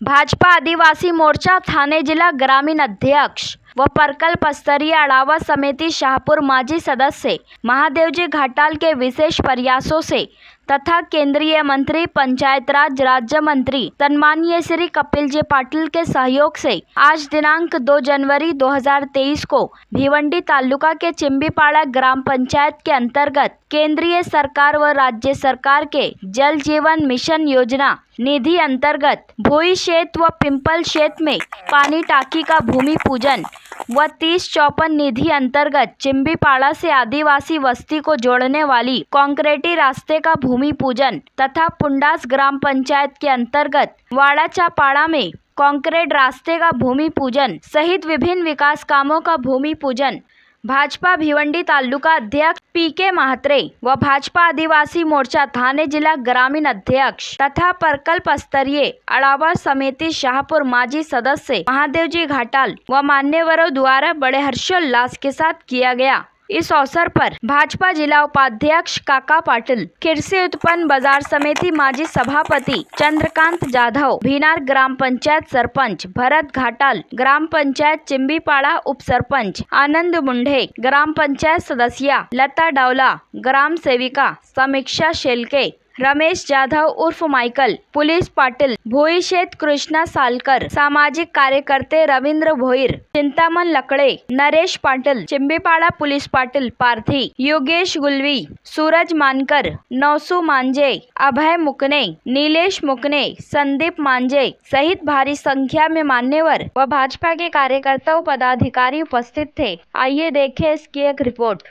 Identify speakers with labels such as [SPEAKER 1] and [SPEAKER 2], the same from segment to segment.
[SPEAKER 1] भाजपा आदिवासी मोर्चा थाने जिला ग्रामीण अध्यक्ष व प्रकल्प स्तरीय अड़ावा समिति शाहपुर माजी सदस्य महादेव जी घाटाल के विशेष प्रयासों से तथा केंद्रीय मंत्री पंचायत राज राज्य मंत्री सम्माननीय श्री कपिल जी पाटिल के सहयोग से आज दिनांक 2 जनवरी 2023 को भिवंडी तालुका के चिंबीपाड़ा ग्राम पंचायत के अंतर्गत केंद्रीय सरकार व राज्य सरकार के जल जीवन मिशन योजना निधि अंतर्गत भोई क्षेत्र व पिंपल क्षेत्र में पानी टाकी का भूमि पूजन व 3054 निधि अंतर्गत चिंबीपाड़ा से आदिवासी बस्ती को जोड़ने वाली कंक्रीटी रास्ते का भूमि पूजन तथा पुंडास ग्राम पंचायत के अंतर्गत वाड़ाचा पाड़ा में कंक्रीट रास्ते का भूमि पूजन सहित विभिन्न विकास कामों का भूमि पूजन भाजपा भिवंडी तालुका अध्यक्ष पीके महात्रे व भाजपा आदिवासी मोर्चा थाने जिला ग्रामीण अध्यक्ष तथा प्रकल्प स्तरीय अड़ावा समिति शाहपुर माजी सदस्य महादेव जी घाटाल व मान्यवरों द्वारा बड़े हर्षोल्लास के साथ किया गया। इस अवसर पर भाजपा जिला उपाध्यक्ष काका पाटिल, कृषि उत्पन्न बाजार समिति माजी सभापति चंद्रकांत जाधव, भीनार ग्राम पंचायत सरपंच भरत घाटाल, ग्राम पंचायत चिंबीपाड़ा उप सरपंच आनंद मुंढे, ग्राम पंचायत सदस्या लता डावला, ग्राम सेविका समीक्षा शेलके, रमेश जाधव उर्फ माइकल, पुलिस पाटिल, भोई क्षेत्र कृष्णा सालकर, सामाजिक कार्यकर्ते रविंद्र भोईर, चिंतामन लकड़े, नरेश पाटिल, चिंबीपाड़ा पुलिस पाटिल पार्थी, योगेश गुलवी, सूरज मानकर, नौसू मांझे, अभय मुकने, नीलेश मुकने, संदीप मांझे सहित भारी संख्या में मान्यवर व भाजपा के कार्यकर्ता व पदाधिकारी उपस्थित थे। आइए देखें इसकी एक रिपोर्ट।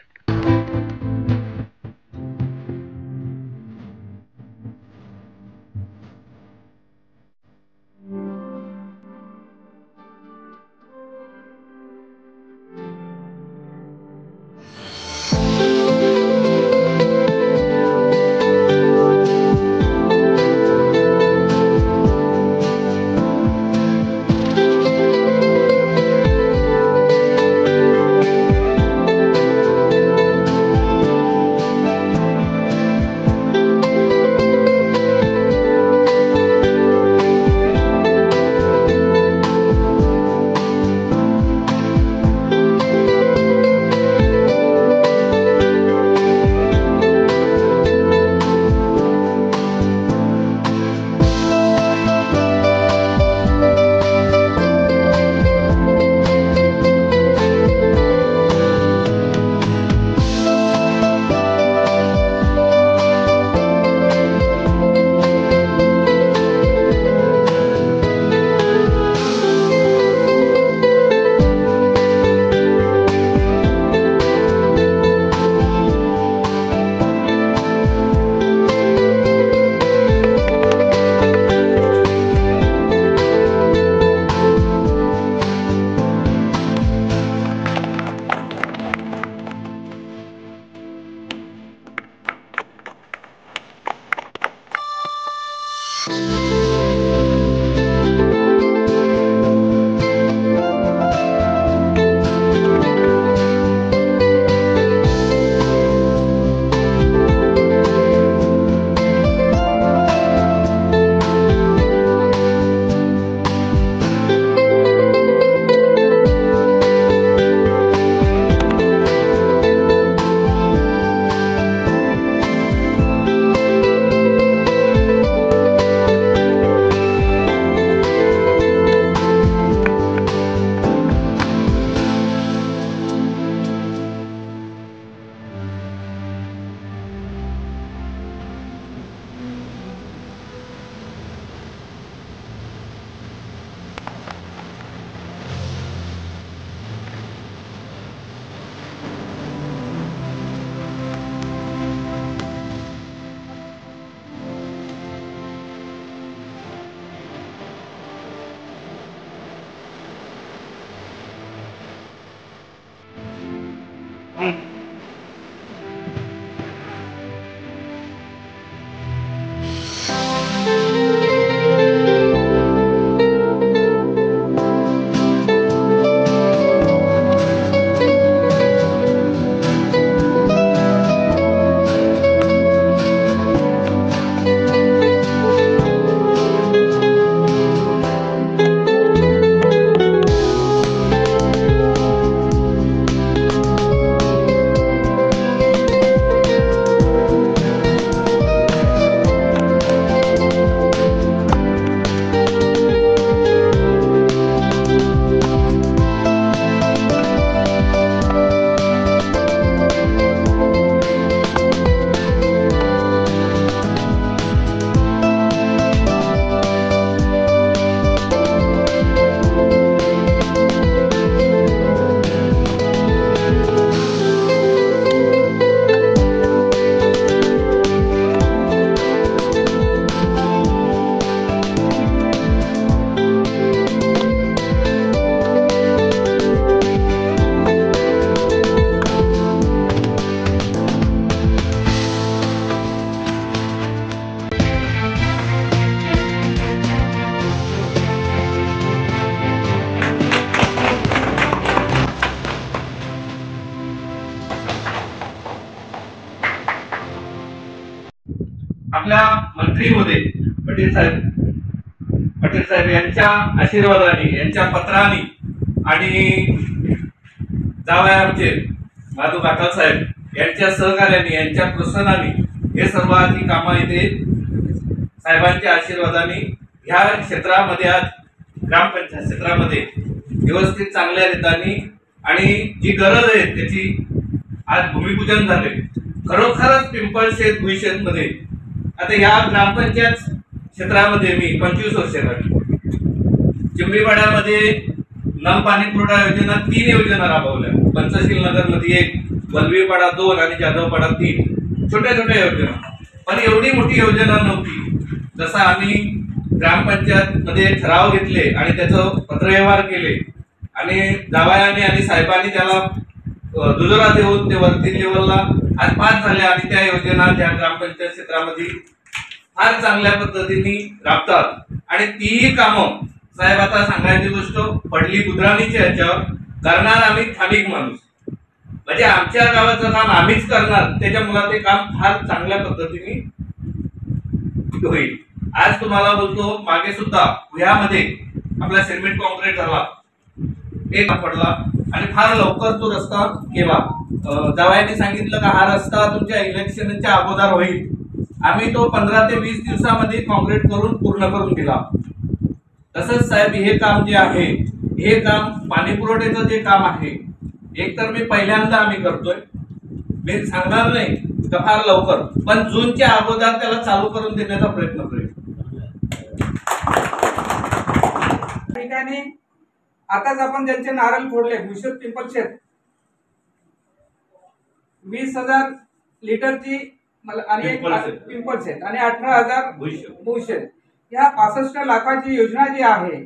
[SPEAKER 2] आपल्या मंत्री होते पाटील साहेब यांच्या आशीर्वादाने, यांच्या पत्राने आणि जावई आमचे माधव घाटाल साहेब यांच्या सहकार्याने, यांच्या प्रोत्साहनाने हे सर्व ही कामं इथे साहेबांच्या आशीर्वादाने ह्या क्षेत्रामध्ये, आज ग्रामपंचायत क्षेत्रामध्ये व्यवस्थित चांगल्या रीतीने आणि जी गरज आहे त्याची आज भूमिपूजन झाले. खरोखरच पिंपळशेत भुईशेत मध्ये आता या ग्रामपंचायत क्षेत्रामध्ये मी 25 वर्ष झाली. चिमणीपाड्यामध्ये नल पाणी पुरवठा योजना 3 योजना राबवल्या. पंचशील नगर मध्ये 1, वलवीपाडा 2 आणि जाधवपाडा 3 छोट्या छोट्या योजना, पण एवढी मोठी योजना नव्हती. जसं आम्ही ग्रामपंचायत मध्ये ठराव घेतले आणि त्याचं पत्रव्यवहार केले आणि जावयाने आणि साहेबांनी त्याला दुजोरा देऊन ते वरती लेवलला आज पास झाल्या आणि त्या योजना त्या ग्रामपंचायत क्षेत्रामध्ये फार चांगल्या पद्धतीने राबतात. आणि तीही कामं साहेब, आता सांगायची गोष्ट पडली गुजराणीच्या ह्याच्यावर करणार आम्ही स्थानिक माणूस, म्हणजे आमच्या गावाचं काम आम्हीच करणार, त्याच्यामुळे ते काम फार चांगल्या पद्धतीने होईल. आज तुम्हाला बोलतो, मागे सुद्धा ह्यामध्ये आपला सिमेंट कॉन्क्रीट झाला, एक पडला आणि फार लवकर तो रस्ता केला. जावयाने सांगितलं का हा रस्ता तुमच्या इलेक्शनच्या अगोदर होईल. आम्ही तो 15 ते 20 दिवसामध्ये कॉन्क्रीट करून पूर्ण करून दिला. तसंच साहेब, हे काम जे आहे, हे काम पाणी पुरवठ्याचं जे काम आहे, एक तर मी पहिल्यांदा आम्ही करतोय, मी सांगणार नाही तर फार लवकर, पण जूनच्या अगोदर त्याला चालू करून देण्याचा प्रयत्न करेल.
[SPEAKER 3] ठिकाणी आताच आपण ज्यांचे नारळ फोडले, भुईशेत पिंपळशेत 20,000 लिटरची आणि पिंपळशेत आणि 18,000 भुईशेत, या 65 लाखाची योजना जी आहे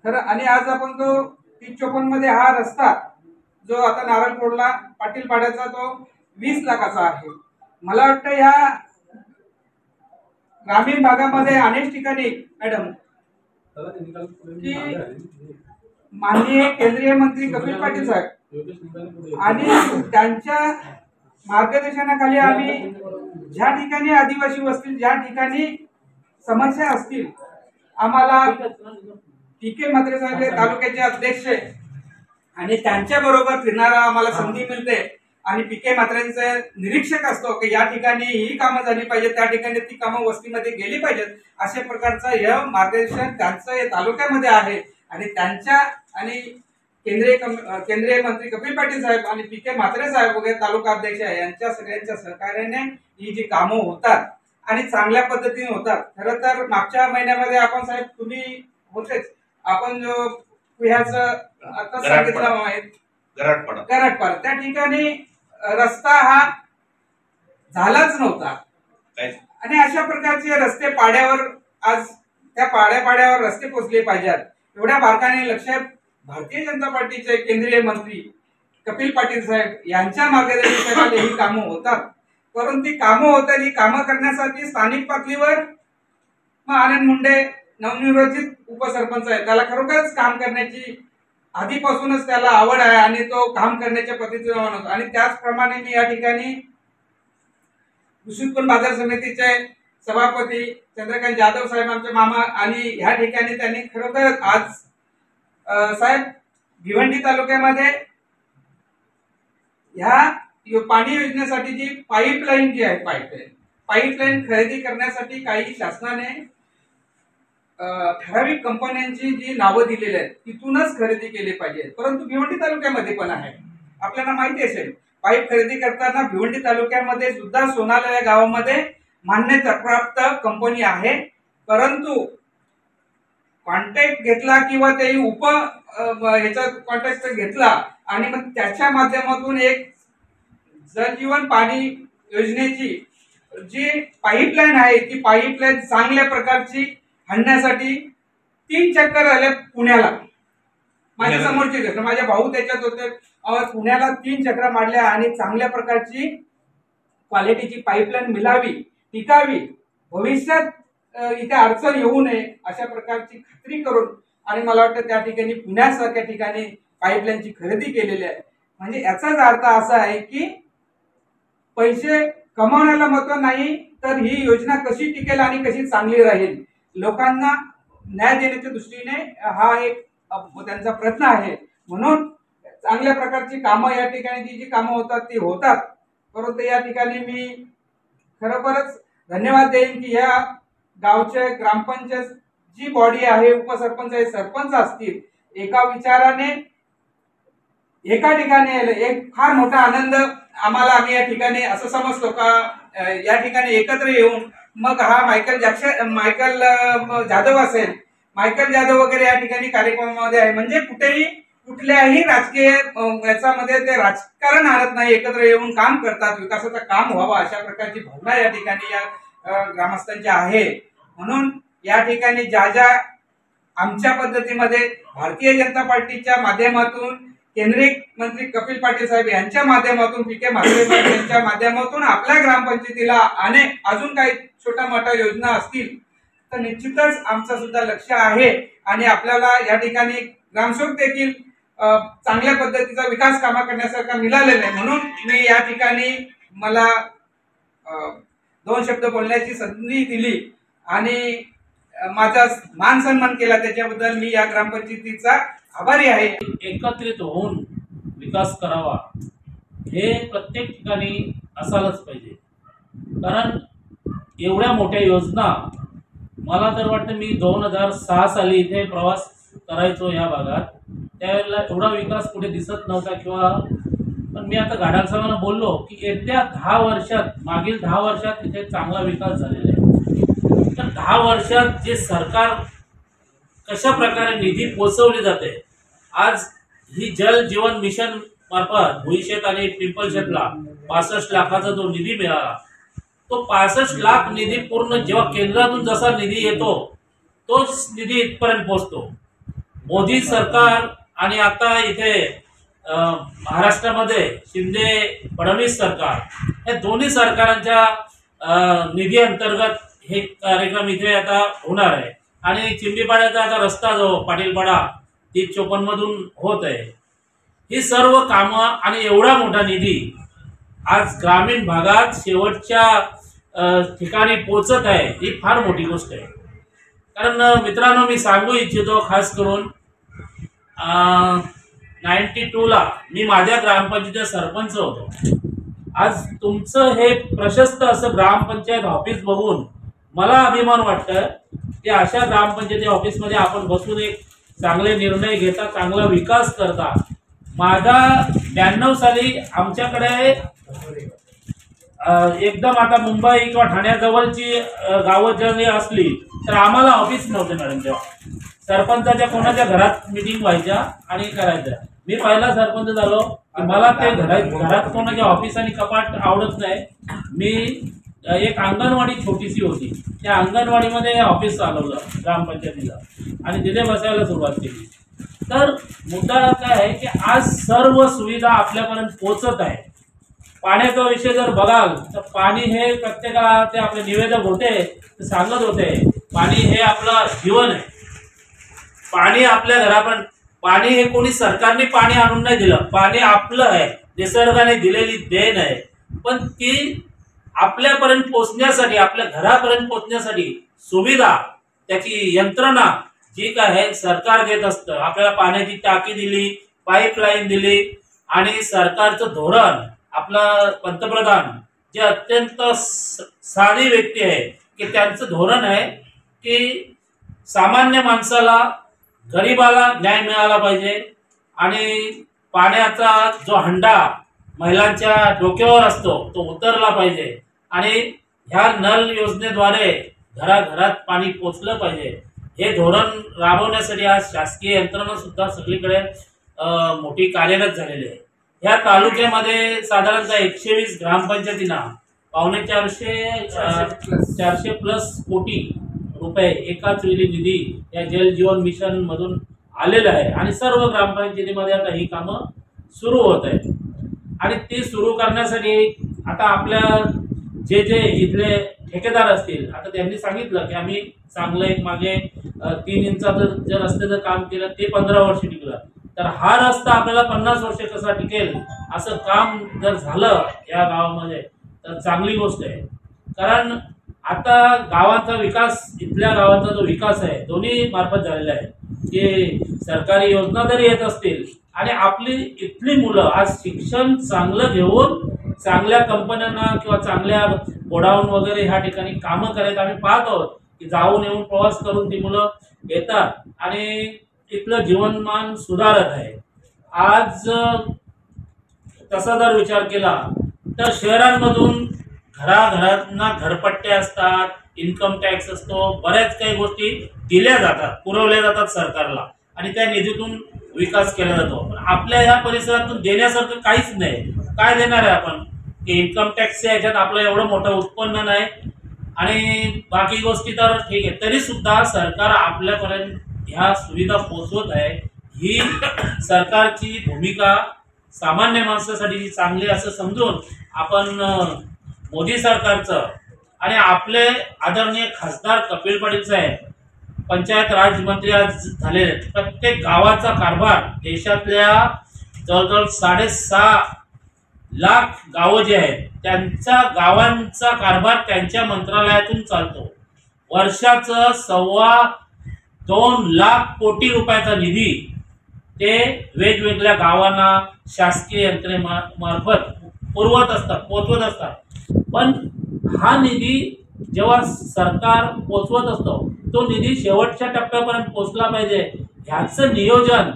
[SPEAKER 3] खरं. आणि आज आपण तो 3054 मध्ये हा रस्ता जो आता नारळ फोडला पाटील पाड्याचा तो 20 लाखाचा आहे. मला वाटतं या ग्रामीण भागामध्ये अनेक ठिकाणी मॅडम की माननीय केंद्रीय मंत्री कपिल पाटील साहेब आणि त्यांच्या मार्गदर्शनाखाली आम्ही ज्या ठिकाणी आदिवासी वस्ती, ज्या ठिकाणी समस्या असतील, आम्हाला पीके म्हात्रे साहेब हे तालुक्याचे अध्यक्ष आणि त्यांच्या बरोबर फिरणारा आम्हाला संधी मिळते आणि पीके म्हात्रेंचे निरीक्षक असतो की या ठिकाणी ही कामं झाली पाहिजे, त्या ठिकाणी ती कामं वस्तीमध्ये गेली पाहिजेत, अशा प्रकारचं हे मार्गदर्शन त्यांचं या तालुक्यामध्ये आहे. आणि त्यांच्या आणि केंद्रीय मंत्री कपिल पाटील साहेब आणि पीके म्हात्रे साहेब वगैरे तालुका अध्यक्ष यांच्या सगळ्यांच्या सहकार्याने ही जी कामं होतात आणि चांगल्या पद्धतीने होतात. खरं तर मागच्या महिन्यामध्ये आपण साहेब तुम्ही होतेच, आपण जो ह्याचं आता सांगितलं आहे गराटपाडा, त्या ठिकाणी रस्ता हा झालाच नव्हता आणि अशा प्रकारचे रस्ते पाड्यावर, आज त्या पाड्यावर रस्ते पोचले पाहिजेत एवढ्या बारकाने लक्ष भारतीय जनता पार्टीचे केंद्रीय मंत्री कपिल पाटील साहेब यांच्या मार्गदर्शनाखाली ही कामं होतात. परंतु ती कामं होतात, ही कामं करण्यासाठी स्थानिक पातळीवर आनंद मुंडे नवनिर्वाचित उपसरपंच आहे, त्याला खरोखरच काम करण्याची आधीपासूनच त्याला आवड आहे आणि तो काम करण्याच्या पद्धतीने माणूस. आणि त्याचप्रमाणे मी या ठिकाणी कृषी उत्पन्न बाजार समितीचे सभापती चंद्रकांत जाधव साहेब आमचे मामा, आणि ह्या ठिकाणी त्यांनी खरोखर आज साहेब भिवंडी तालुक्यामध्ये ह्या पाणी योजनेसाठी जी पाईपलाईन जी आहे, पाईपलाईन खरेदी करण्यासाठी काही शासनाने ठराविक कंपन्यांची जी नावं दिलेली आहेत तिथूनच खरेदी केली पाहिजे. परंतु भिवंडी तालुक्यामध्ये पण आहे, आपल्याला माहिती असेल, पाईप खरेदी करताना भिवंडी तालुक्यामध्ये सुद्धा सोनाला या गावामध्ये मान्यता प्राप्त कंपनी आहे. परंतु कॉन्टॅक्ट घेतला किंवा ते ह्याचा कॉन्टॅक्ट घेतला आणि मग त्याच्या माध्यमातून एक जलजीवन पाणी योजनेची जी पाईपलाईन आहे ती पाईपलाईन चांगल्या प्रकारची आणण्यासाठी 3 चक्कर आले पुण्याला. माझ्या समोरची गोष्ट, माझ्या भाऊ त्याच्यात होते, पुण्याला 3 चक्र मारल्या आणि चांगल्या प्रकारची क्वालिटीची पाईपलाईन मिळावी, टिकावी, भविष्यात इथे अडचण येऊ नये अशा प्रकारची खात्री करून, आणि मला वाटतं त्या ठिकाणी पुण्यासारख्या ठिकाणी पाईपलाईनची खरेदी केलेली आहे. म्हणजे याचाच अर्थ असा आहे की पैसे कमावण्याला महत्व नाही, तर ही योजना कशी टिकेल आणि कशी चांगली राहील, लोकांना न्याय देण्याच्या दृष्टीने हा एक त्यांचा प्रयत्न आहे. म्हणून चांगल्या प्रकारची कामं या ठिकाणी जी कामं होतात ती होतात. परंतु या ठिकाणी मी खरोखरच धन्यवाद देईन की या गावचे ग्रामपंचायत जी बॉडी आहे, उपसरपंच आहे, सरपंच असतील, एका विचाराने एका ठिकाणी एक फार मोठा आनंद आम्ही या ठिकाणी असं समजतो का या ठिकाणी एकत्र येऊन मग हा मायकल जाधव असेल, मायकल जाधव वगैरे या ठिकाणी कार्यक्रमामध्ये आहे. म्हणजे कुठल्याही राजकीय याच्यामध्ये ते राजकारण आणत नाही, एकत्र येऊन काम करतात, विकासाचं काम व्हावं अशा प्रकारची भावना या ठिकाणी या ग्रामस्थांची आहे. म्हणून या ठिकाणी ज्या आमच्या पद्धतीमध्ये भारतीय जनता पार्टीच्या माध्यमातून, केंद्रीय मंत्री कपिल पाटील साहेब यांच्या माध्यमातून, पी.के. म्हात्रे साहेब यांच्या माध्यमातून आपल्या ग्रामपंचायतीला अजून काही छोट्या मोठ्या योजना असतील तर निश्चितच आमचं सुद्धा लक्ष आहे आणि आपल्याला या ठिकाणी ग्रामसेवक देखील चांगल्या पद्धतीचा विकास कामा करण्यासारखा मिळालेला आहे. म्हणून मी या ठिकाणी मला 2 शब्द बोलण्याची संधी दिली आणि माझा मान सन्मान केला, त्याच्याबद्दल मी या ग्रामपंचायतीचा आभारी आहे.
[SPEAKER 4] एकत्रित होऊन विकास करावा हे प्रत्येक ठिकाणी असायलाच पाहिजे. कारण एवढ्या मोठ्या योजना, मला तर वाटतं मी 2006 साली इथे प्रवास करायचो या भागात, त्यावेळेला एवढा विकास कुठे दिसत नव्हता किंवा पण मी आता गाढासाहेबांना बोललो की येत्या 10 वर्षात, मागील 10 वर्षात इथे चांगला विकास झालेला आहे. तर 10 वर्षात जे सरकार कशा प्रकारे निधी पोचवली जाते, आज ही जल जीवन मिशन मार्फत भुईशेत आणि पिंपळशेतला 65 लाखाचा जो निधी मिळाला, तो 65 लाख निधी पूर्ण जेव्हा केंद्रातून जसा निधी येतो तोच निधी इथपर्यंत पोहोचतो. मोदी सरकार आणि आता इथे महाराष्ट्रामध्ये शिंदे फडणवीस सरकार, या दोन्ही सरकारांच्या निधी अंतर्गत हे कार्यक्रम इथे आता होणार आहे. आणि चिंबीपाड्याचा आता रस्ता जो पाटीलपाडा 354 मधून होत आहे, ही सर्व कामं आणि एवढा मोठा निधी आज ग्रामीण भागात शेवटच्या ठिकाणी पोचत आहे, ही फार मोठी गोष्ट आहे. कारण मित्रांनो, मी सांगू इच्छितो, खास करून 92ला मी माझ्या ग्रामपंचायतीचा सरपंच होतो. आज तुमचं हे प्रशस्त असं ग्रामपंचायत ऑफिस बघून मला अभिमान वाटतं की अशा ग्रामपंचायती ऑफिसमध्ये आपण बसून एक चांगले निर्णय घेता, चांगला विकास करता. माझा 92 साली आमच्याकडे एकदम आता मुंबई किंवा ठाण्याजवळची गावं जरी असली तर आम्हाला ऑफिस नव्हते मॅडम. तेव्हा सरपंचाच्या कोणाच्या घरात मीटिंग व्हायच्या आणि करायच्या. मी पहिला सरपंच झालो की मला ते घरात कोणाच्या ऑफिस आणि कपाट आवडत नाही. मी एक अंगणवाडी छोटीशी होती, त्या अंगणवाडीमध्ये ऑफिस चालवलं ग्रामपंचायतीला आणि तिथे बसायला सुरुवात केली. तर मुद्दा काय आहे की आज सर्व सुविधा आपल्यापर्यंत पोहोचत आहे. पाण्याचा विषय जर बघाल तर पाणी हे प्रत्येकाला, ते आपले निवेदक होते ते सांगत होते, पाणी हे आपलं जीवन आहे. पाणी आपल्या घरापर्यंत, पाणी हे कोणी सरकारने पाणी आणून नाही दिलं, पाणी आपलं आहे, निसर्गाने दिलेली देण आहे. पण ती आपल्यापर्यंत पोहोचण्यासाठी, आपल्या घरापर्यंत पोहोचण्यासाठी सुविधा, त्याची यंत्रणा जी काय आहे सरकार देत असतं. आपल्याला पाण्याची टाकी दिली, पाईपलाईन दिली आणि सरकारचं धोरण, आपला पंतप्रधान जे अत्यंत साधी व्यक्ती आहे की त्यांचं धोरण आहे की सामान्य माणसाला, गरिबाला न्याय मिळाला पाहिजे आणि पाण्याचा जो हंडा महिलांच्या डोक्यावर असतो तो उतरला पाहिजे आणि ह्या नल योजनेद्वारे घराघरात पाणी पोचलं पाहिजे. हे धोरण राबवण्यासाठी आज शासकीय यंत्रणा सुद्धा सगळीकडे मोठी कार्यरत झालेली आहे. ह्या तालुक्यामध्ये साधारणतः 120 ग्रामपंचायतींना 450 कोटी रुपये एकाच वेळी निधी या जल जीवन मिशन मधून आलेलं आहे आणि सर्व ग्रामपंचायतीमध्ये आता ही कामं सुरू होत आहेत. आणि ती सुरू करण्यासाठी आता आपल्या जे इथले ठेकेदार असतील, आता त्यांनी सांगितलं की आम्ही चांगलं एक मागे 3 इंचाचं जे रस्त्याचं काम केलं ते 15 वर्ष टिकलं, तर हा रस्ता आपल्याला 50 वर्ष कसा टिकेल असं काम जर झालं या गावामध्ये तर चांगली गोष्ट आहे. कारण आता गावाचा विकास, इथल्या गावाचा जो विकास आहे दोन्ही मार्फत झालेला आहे की सरकारी योजना जरी येत असतील आणि आपली इथली मुलं आज शिक्षण चांगलं घेऊन चांगल्या कंपन्यांना किंवा चांगल्या गोडाऊन वगैरे ह्या ठिकाणी कामं करायचं आम्ही पाहत आहोत की जाऊन येऊन प्रवास करून ती मुलं येतात आणि इथलं जीवनमान सुधारत आहे. आज तसा जर विचार केला तर शहरांमधून घराघरांना घरपट्ट्या असतात, इन्कम टॅक्स असतो, बऱ्याच काही गोष्टी दिल्या जातात, पुरवल्या जातात सरकारला आणि त्या निधीतून विकास केला जातो. पण आपल्या ह्या परिसरातून देण्यासारखं काहीच नाही. काय देणार आहे आपण की इन्कम टॅक्सच्या ह्याच्यात आपलं एवढं मोठं उत्पन्न नाही आणि बाकी गोष्टी तर ठीक आहे, तरी सुद्धा सरकार आपल्यापर्यंत ह्या सुविधा पोहोचवत आहे. ही सरकारची भूमिका सामान्य माणसासाठी चांगली असं समजून आपण मोदी सरकारचं आणि आपले आदरणीय खासदार कपिल पाटील साहेब पंचायत राज मंत्री आज झाले. प्रत्येक गावाचा कारभार देशातल्या जवळजवळ 6.5 लाख गावं जे आहेत त्यांचा गावांचा कारभार त्यांच्या मंत्रालयातून चालतो. वर्षाचं 2.25 लाख कोटी रुपयाचा निधी ते वेगवेगळ्या गावांना शासकीय यंत्रणेमार्फत पोचवत असतात. पण हा निधी जेव्हा सरकार पोचवत असतो तो निधी शेवटच्या टप्प्यापर्यंत पोचला पाहिजे ह्याचं नियोजन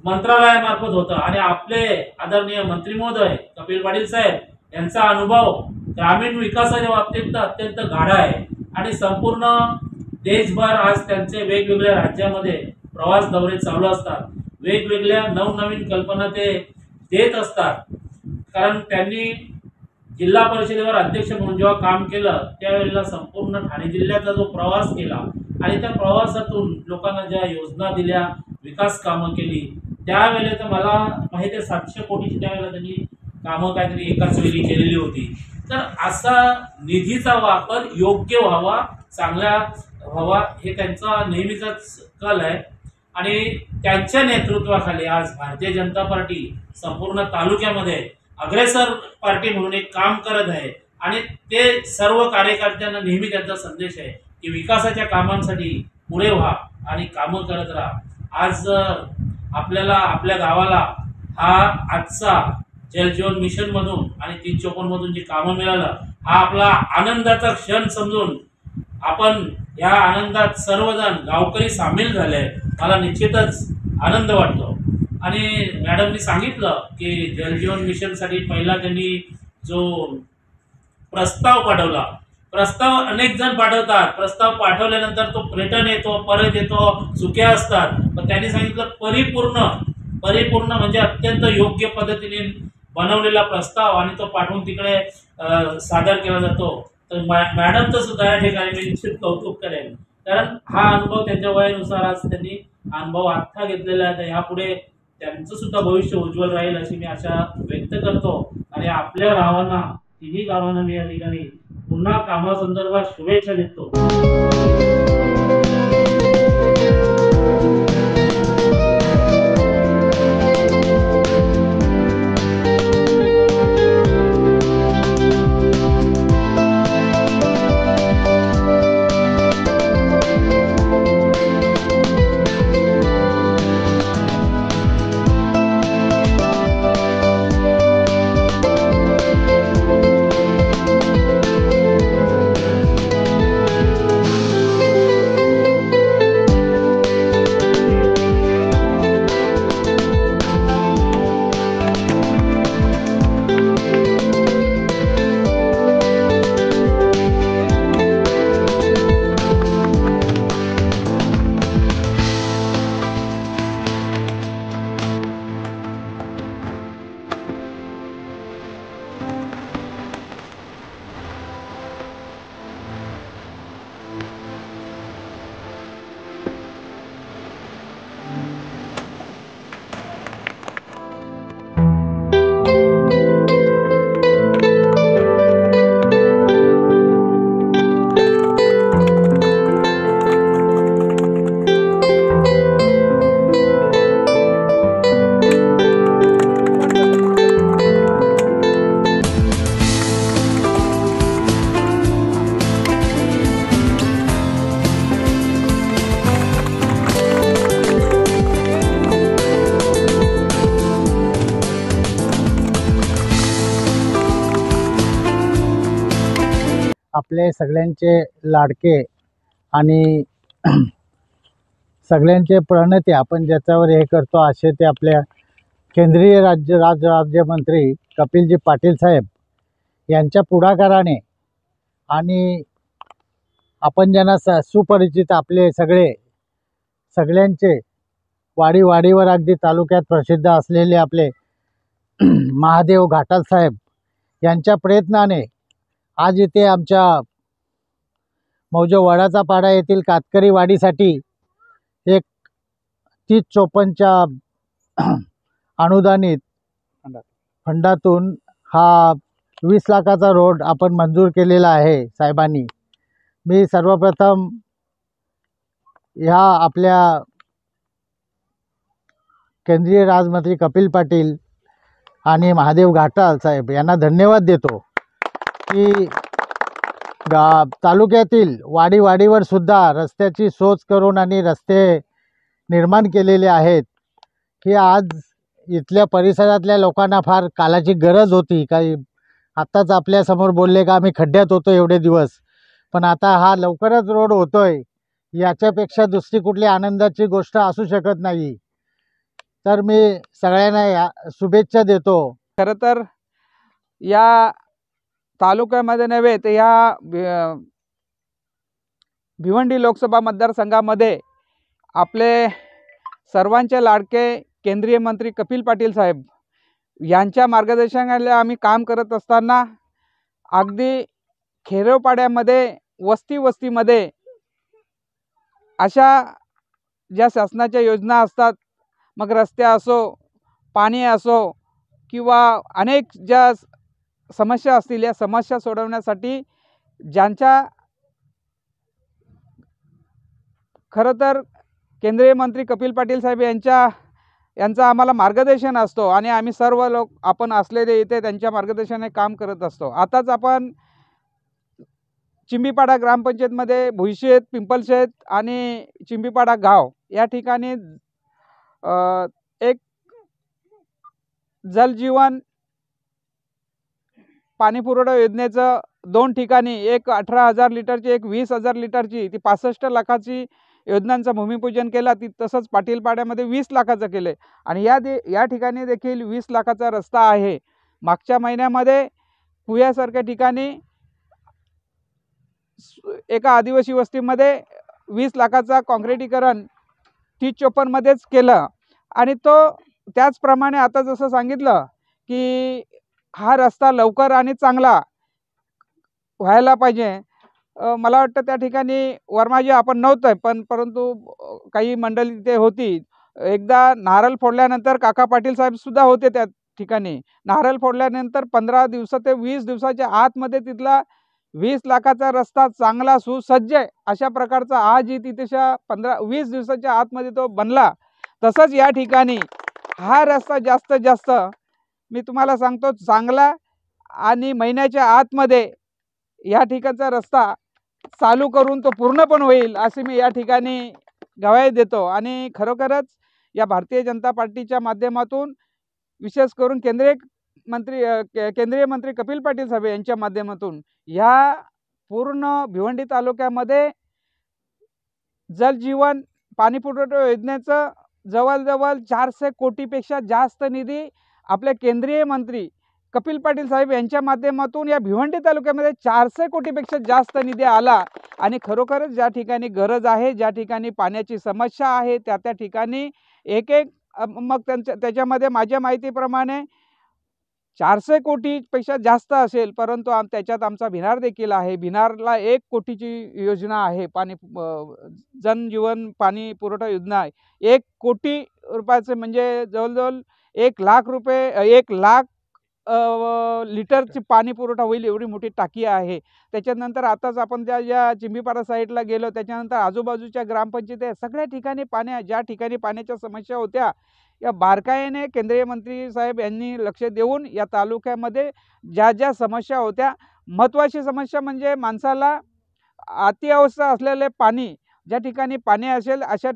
[SPEAKER 4] मंत्रालयामार्फत होतं आणि आपले आदरणीय मंत्री महोदय कपिल पाटील साहेब यांचा अनुभव ग्रामीण विकासाच्या बाबतीत अत्यंत गाढा आहे आणि संपूर्ण देशभर आज त्यांचे वेगवेगळ्या राज्यामध्ये प्रवास दौरे चालू असतात. वेगवेगळ्या नवनवीन कल्पना ते देत असतात. कारण त्यांनी जिल्हा परिषदेवर अध्यक्ष म्हणून जेव्हा काम केलं त्यावेळेला संपूर्ण ठाणे जिल्ह्याचा जो प्रवास केला आणि त्या प्रवासातून लोकांना ज्या योजना दिल्या, विकास कामं केली, त्यावेळेला तर मला माहिती आहे 700 कोटीची त्यावेळेला त्यांनी कामं काहीतरी एकाच वेळी केलेली होती. तर असा निधीचा वापर योग्य व्हावा, चांगला व्हावा हे त्यांचा नेहमीचाच कल आहे आणि त्यांच्या नेतृत्वाखाली आज भारतीय जनता पार्टी संपूर्ण तालुक्यामध्ये अग्रेसर पार्टी म्हणून एक काम करत आहे आणि ते सर्व कार्यकर्त्यांना नेहमी त्यांचा संदेश आहे की विकासाच्या कामांसाठी पुढे व्हा आणि कामं करत राहा. आज आपल्याला आपल्या गावाला हा आजचा जलजीवन मिशन मधून आणि 354 मधून जी कामं मिळालं हा आपला आनंदाचा क्षण समजून आपण या आनंदात सर्वजण गावकरी सामील झाले. मला निश्चितच आनंद वाटतो आणि मॅडमनी सांगितलं की जलजीवन मिशनसाठी पहिला त्यांनी जो प्रस्ताव पाठवला, प्रस्ताव अनेक जण पाठवतात, प्रस्ताव पाठवल्यानंतर तो रिटर्न येतो, परत येतो, चुक्या असतात. पण त्यांनी सांगितलं परिपूर्ण म्हणजे अत्यंत योग्य पद्धतीने बनवलेला प्रस्ताव आणि तो पाठवून तिकडे सादर केला जातो. तर मॅडमचं सुद्धा या ठिकाणी मी निश्चित कौतुक करेन कारण हा अनुभव त्यांच्या वयानुसार आज त्यांनी अनुभव आत्ता घेतलेला आहे. यापुढे त्यांचं सुद्धा भविष्य उज्ज्वल राहील अशी मी आशा व्यक्त करतो आणि आपल्या गावांना, तिन्ही गावांना मी या ठिकाणी पुन्हा कामासंदर्भात शुभेच्छा देतो.
[SPEAKER 5] आपले सगळ्यांचे लाडके आणि सगळ्यांचे प्रणेते आपण ज्याच्यावर हे करतो असे ते आपल्या केंद्रीय राज्यमंत्री कपिलजी पाटील साहेब यांच्या पुढाकाराने आणि आपण ज्यांना सुपरिचित आपले सगळ्यांचे वाडीवर अगदी तालुक्यात प्रसिद्ध असलेले आपले महादेव घाटाल साहेब यांच्या प्रयत्नाने आज इथे आमच्या मौजे वडाचा पाडा येथील कातकरी वाडीसाठी एक 3054च्या अनुदानित फंडातून हा 20 लाखाचा रोड आपण मंजूर केलेला आहे साहेबांनी। मी सर्वप्रथम ह्या आपल्या केंद्रीय राज्यमंत्री कपिल पाटील आणि महादेव घाटाल साहेब यांना धन्यवाद देतो की तालुक्यातील वाडीवर सुद्धा रस्त्याची सोच करून आणि रस्ते निर्माण केलेले आहेत की आज इथल्या परिसरातल्या लोकांना फार कालाची गरज होती। काही आत्ताच आपल्यासमोर बोलले का आम्ही खड्ड्यात होतो एवढे दिवस, पण आता हा लवकरच रोड होतोय, याच्यापेक्षा दुसरी कुठली आनंदाची गोष्ट असू शकत नाही। तर मी सगळ्यांना शुभेच्छा देतो।
[SPEAKER 3] खरं तर या तालुक्यामध्ये नव्हे तर या भिवंडी लोकसभा मतदारसंघामध्ये आपले सर्वांचे लाडके केंद्रीय मंत्री कपिल पाटील साहेब यांच्या मार्गदर्शनाखाली आम्ही काम करत असताना अगदी खेडोपाड्यामध्ये वस्तीमध्ये अशा ज्या शासनाच्या योजना असतात, मग रस्ते असो, पाणी असो किंवा अनेक ज्या समस्या असतील, या समस्या सोडवण्यासाठी ज्यांच्या खरं तर केंद्रीय मंत्री कपिल पाटील साहेब यांचं आम्हाला मार्गदर्शन असतो आणि आम्ही सर्व लोक आपण असलेले इथे त्यांच्या मार्गदर्शनाने काम करत असतो। आताच आपण चिंबीपाडा ग्रामपंचायतमध्ये भुईशेत, पिंपलशेत आणि चिंबीपाडा गाव या ठिकाणी एक जलजीवन पाणीपुरवठा योजनेचं 2 ठिकाणी, एक 18,000 लिटरची, एक 20,000 लिटरची, ती 65 लाखाची योजनांचं भूमिपूजन केलं। तसंच पाटीलपाड्यामध्ये 20 लाखाचं केलं आणि या ठिकाणी देखील 20 लाखाचा रस्ता आहे। मागच्या महिन्यामध्ये पुयासारख्या ठिकाणी एका आदिवासी वस्तीमध्ये 20 लाखाचा काँक्रिटीकरण 3054 मध्येच केलं आणि त्याचप्रमाणे आता जसं सांगितलं की हा रस्ता लवकर आणि चांगला व्हायला पाहिजे। मला वाटतं त्या ठिकाणी वर्माजी आपण नव्हतं, परंतु काही मंडळी तिथे होती। एकदा नारळ फोडल्यानंतर काका पाटील साहेब सुद्धा होते त्या ठिकाणी। नारळ फोडल्यानंतर 15 दिवस ते 20 दिवसाच्या आतमध्ये तिथला 20 लाखाचा रस्ता चांगला सुसज्ज अशा प्रकारचा आजही तिथेच्या 15-20 दिवसाच्या आतमध्ये तो बनला। तसंच या ठिकाणी हा रस्ता जास्तीत जास्त मी तुम्हाला सांगतो चांगला आणि महिन्याच्या आतमध्ये या ठिकाणचा रस्ता चालू करून तो पूर्ण पण होईल असे मी या ठिकाणी ग्वाही देतो। आणि खरोखरच या भारतीय जनता पार्टीच्या माध्यमातून विशेष करून केंद्रीय मंत्री कपिल पाटील साहेब यांच्या माध्यमातून या पूर्ण भिवंडी तालुक्यामध्ये जलजीवन पाणीपुरवठा योजनेचं जवळजवळ 400 कोटीपेक्षा जास्त निधी आपले केंद्रीय मंत्री कपिल पाटील साहेब यांच्या माध्यमातून या भिवंडी तालुक्यामध्ये 400 कोटीपेक्षा जास्त निधी आला। आणि खरोखरच ज्या ठिकाणी गरज आहे, ज्या ठिकाणी पाण्याची समस्या आहे, त्या ठिकाणी एक मग त्याच्यामध्ये माझ्या माहितीप्रमाणे 400 कोटीपेक्षा जास्त असेल, परंतु त्याच्यात आमचा भिनार देखील आहे। भिनारला 1 कोटीची योजना आहे, जनजीवन पाणी पुरवठा योजना आहे। 1 कोटी रुपयाचे म्हणजे जवळजवळ 1 लाख रुपये 1 लाख लिटरची पाणी पुरवठा होईल एवढी मोठी टाकी आहे। त्याच्यानंतर आताच आपण ज्या चिंबीपाडा साईडला गेलो, त्याच्यानंतर आजूबाजूच्या ग्रामपंचायती सगळ्या ठिकाणी ज्या ठिकाणी पाण्याच्या समस्या होत्या, या बारकाईने केंद्रीय मंत्री साहेब यांनी लक्ष देऊन या तालुक्यामध्ये ज्या समस्या होत्या, महत्त्वाची समस्या म्हणजे माणसाला अतिअवस्था असलेले पाणी, ज्या ठिकाणी पाणी असेल अशा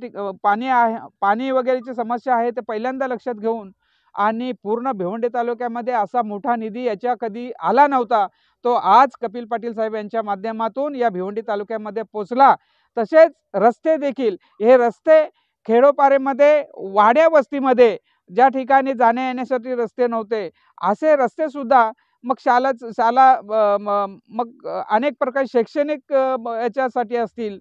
[SPEAKER 3] पाणी वगैरेची समस्या आहे ते पहिल्यांदा लक्षात घेऊन आणि पूर्ण भिवंडी तालुक्यामध्ये असा मोठा निधी याच्या कधी आला नव्हता, तो आज कपिल पाटील साहेब यांच्या माध्यमातून या भिवंडी तालुक्यामध्ये पोचला। तसेच रस्ते देखील, हे रस्ते खेडोपाड्यामध्ये वाड्या वस्तीमध्ये ज्या ठिकाणी जाण्या येण्यासाठी रस्ते नव्हते, असे रस्ते सुद्धा मग मग अनेक प्रकार शैक्षणिक याच्यासाठी असतील,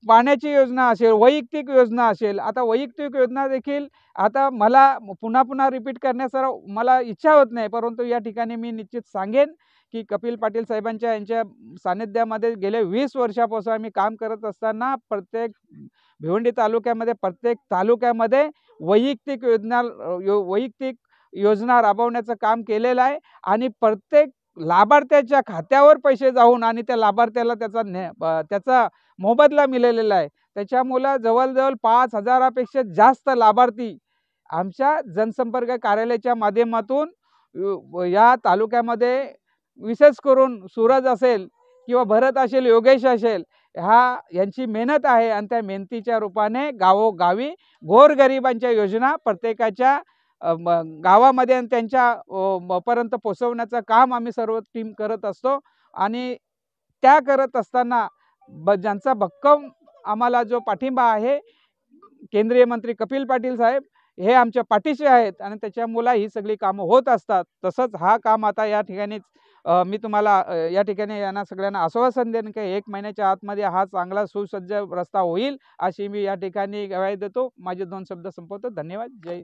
[SPEAKER 3] पाण्याची योजना असेल, वैयक्तिक योजना असेल। आता वैयक्तिक योजना देखील आता मला पुन्हा पुन्हा रिपीट करण्याचा मला इच्छा होत नाही, परंतु या ठिकाणी मी निश्चित सांगेन की कपिल पाटील साहेबांच्या यांच्या सानिध्यामध्ये गेले 20 वर्षापासून आम्ही काम करत असताना प्रत्येक भिवंडी तालुक्यामध्ये प्रत्येक तालुक्यामध्ये वैयक्तिक योजना राबवण्याचं काम केलेलं आहे आणि प्रत्येक लाभार्थ्याच्या खात्यावर पैसे जाऊन आणि त्या लाभार्थ्याला त्याचा मोबदला मिळालेला आहे। त्याच्यामुळे जवळजवळ 5,000पेक्षा जास्त लाभार्थी आमच्या जनसंपर्क कार्यालयाच्या माध्यमातून या तालुक्यामध्ये, विशेष करून सूरज असेल किंवा भरत असेल, योगेश असेल, यांची मेहनत आहे आणि त्या मेहनतीच्या रूपाने गावोगावी गोरगरिबांच्या योजना प्रत्येकाच्या गावामध्ये आणि त्यांच्या पर्यंत पोहोचवण्याचं काम आम्ही सर्व टीम करत असतो। आणि त्या करत असताना ज्यांचा भक्कम आम्हाला जो पाठिंबा आहे, केंद्रीय मंत्री कपिल पाटील साहेब हे आमच्या पाठीशी आहेत आणि त्याच्यामुळे ही सगळी कामं होत असतात। तसंच हा काम आता या ठिकाणी मी तुम्हाला या ठिकाणी यांना सगळ्यांना आश्वासन देईन की 1 महिन्याच्या आतमध्ये हा चांगला सुसज्ज रस्ता होईल, अशी मी या ठिकाणी ग्वाही देतो। माझे 2 शब्द संपवतो। धन्यवाद। जय